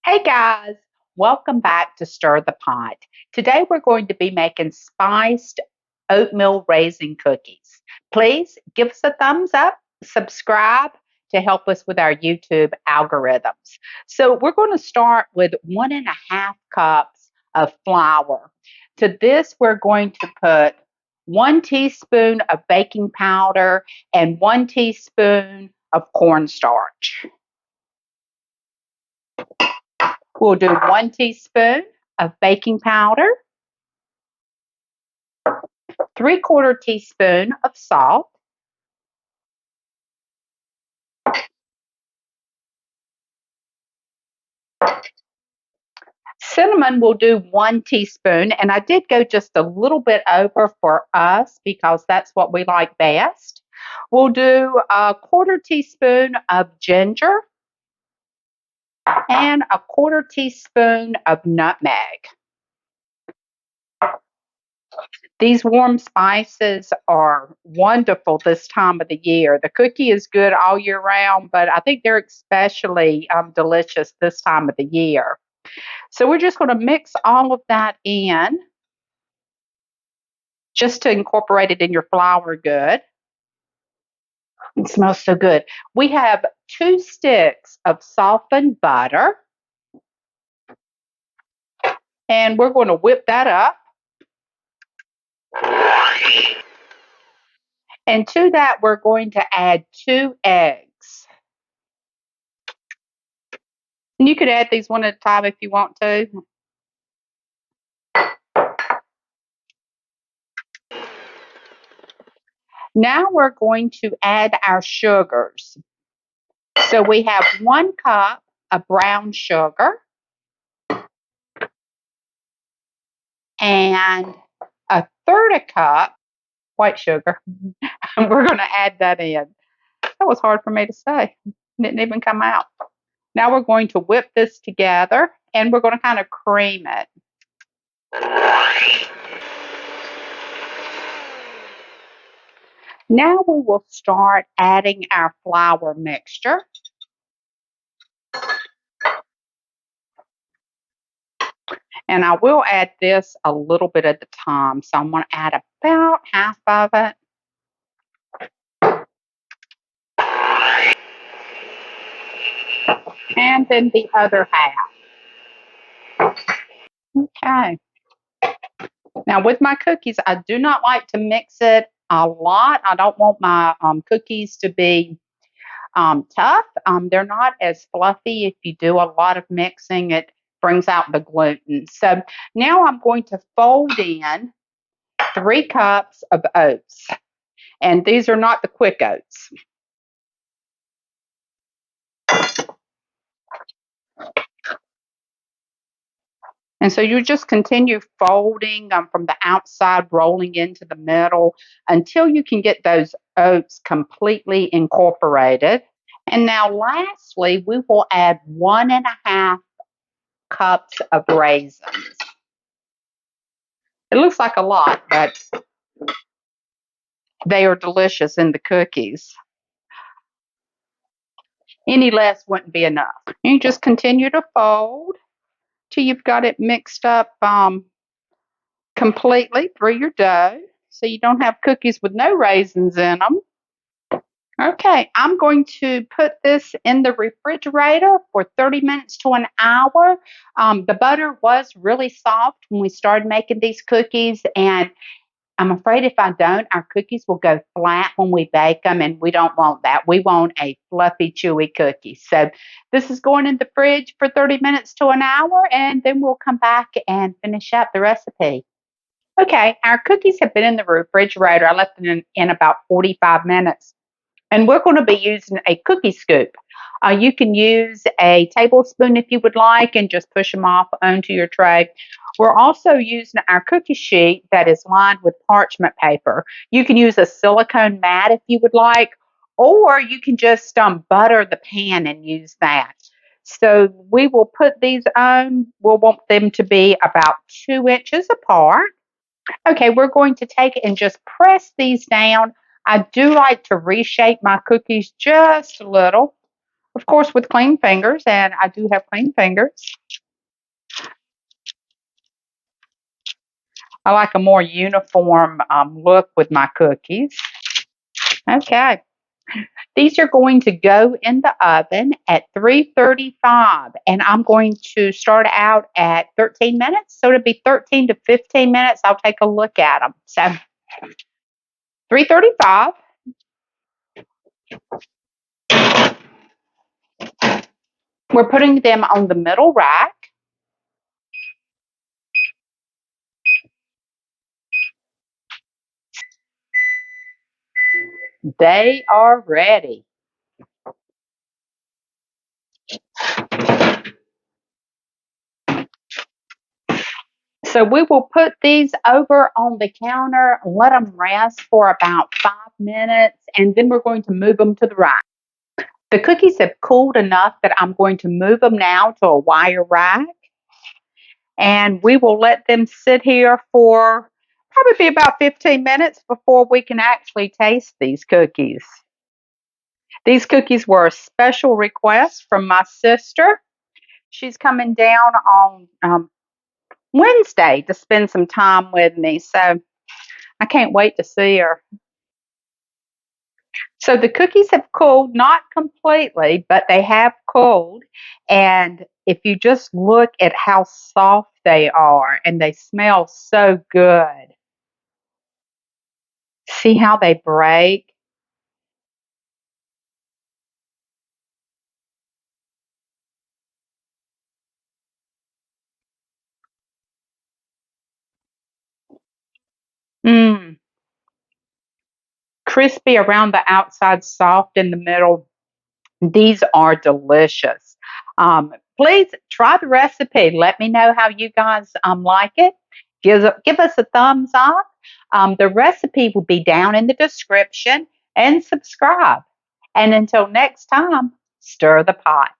Hey guys, welcome back to Stir the Pot. Today we're going to be making spiced oatmeal raisin cookies. Please give us a thumbs up, subscribe to help us with our YouTube algorithms. So we're going to start with 1.5 cups of flour. To this, we're going to put 1 teaspoon of baking powder and 1 teaspoon of cornstarch. We'll do 1 teaspoon of baking powder, 3/4 teaspoon of salt, cinnamon we'll do 1 teaspoon, and I did go just a little bit over for us because that's what we like best. We'll do 1/4 teaspoon of ginger and 1/4 teaspoon of nutmeg. These warm spices are wonderful this time of the year. The cookie is good all year round, but I think they're especially delicious this time of the year. So we're just going to mix all of that in just to incorporate it in your flour good. It smells so good. We have 2 sticks of softened butter, and we're going to whip that up. And to that, we're going to add 2 eggs. And you could add these one at a time if you want to. Now we're going to add our sugars. So we have 1 cup of brown sugar and 1/3 cup white sugar. And we're going to add that in. That was hard for me to say. It didn't even come out. Now we're going to whip this together and we're going to kind of cream it. Now we will start adding our flour mixture. And I will add this a little bit at a time. So I'm going to add about half of it. And then the other half. Okay. Now with my cookies, I do not like to mix it a lot. I don't want my cookies to be tough. They're not as fluffy if you do a lot of mixing. It brings out the gluten. So now I'm going to fold in 3 cups of oats. And these are not the quick oats. And so you just continue folding from the outside, rolling into the middle until you can get those oats completely incorporated. And now, lastly, we will add 1.5 cups of raisins. It looks like a lot, but they are delicious in the cookies. Any less wouldn't be enough. You just continue to fold till you've got it mixed up completely through your dough so you don't have cookies with no raisins in them. Okay, I'm going to put this in the refrigerator for 30 minutes to an hour. The butter was really soft when we started making these cookies, and I'm afraid if I don't, our cookies will go flat when we bake them, and we don't want that. We want a fluffy, chewy cookie. So this is going in the fridge for 30 minutes to an hour, and then we'll come back and finish up the recipe. Okay, our cookies have been in the refrigerator. I left them in about 45 minutes. And we're going to be using a cookie scoop. You can use a tablespoon if you would like and just push them off onto your tray. We're also using our cookie sheet that is lined with parchment paper. You can use a silicone mat if you would like, or you can just butter the pan and use that. So we will put these on. We'll want them to be about 2 inches apart. Okay, we're going to take it and just press these down. I do like to reshape my cookies just a little of course, with clean fingers, and I do have clean fingers. I like a more uniform look with my cookies. Okay. These are going to go in the oven at 335, and I'm going to start out at 13 minutes. So it'll be 13 to 15 minutes. I'll take a look at them. So 335. We're putting them on the middle rack. They are ready. So we will put these over on the counter, let them rest for about 5 minutes, and then we're going to move them to the rack. The cookies have cooled enough that I'm going to move them now to a wire rack, and we will let them sit here for probably about 15 minutes before we can actually taste these cookies. These cookies were a special request from my sister. She's coming down on Wednesday to spend some time with me, so I can't wait to see her. So the cookies have cooled, not completely, but they have cooled. And if you just look at how soft they are, and they smell so good. See how they break? Mmm. Crispy around the outside, soft in the middle. These are delicious. Please try the recipe. Let me know how you guys like it. Give us a thumbs up. The recipe will be down in the description, and subscribe. And until next time, stir the pot.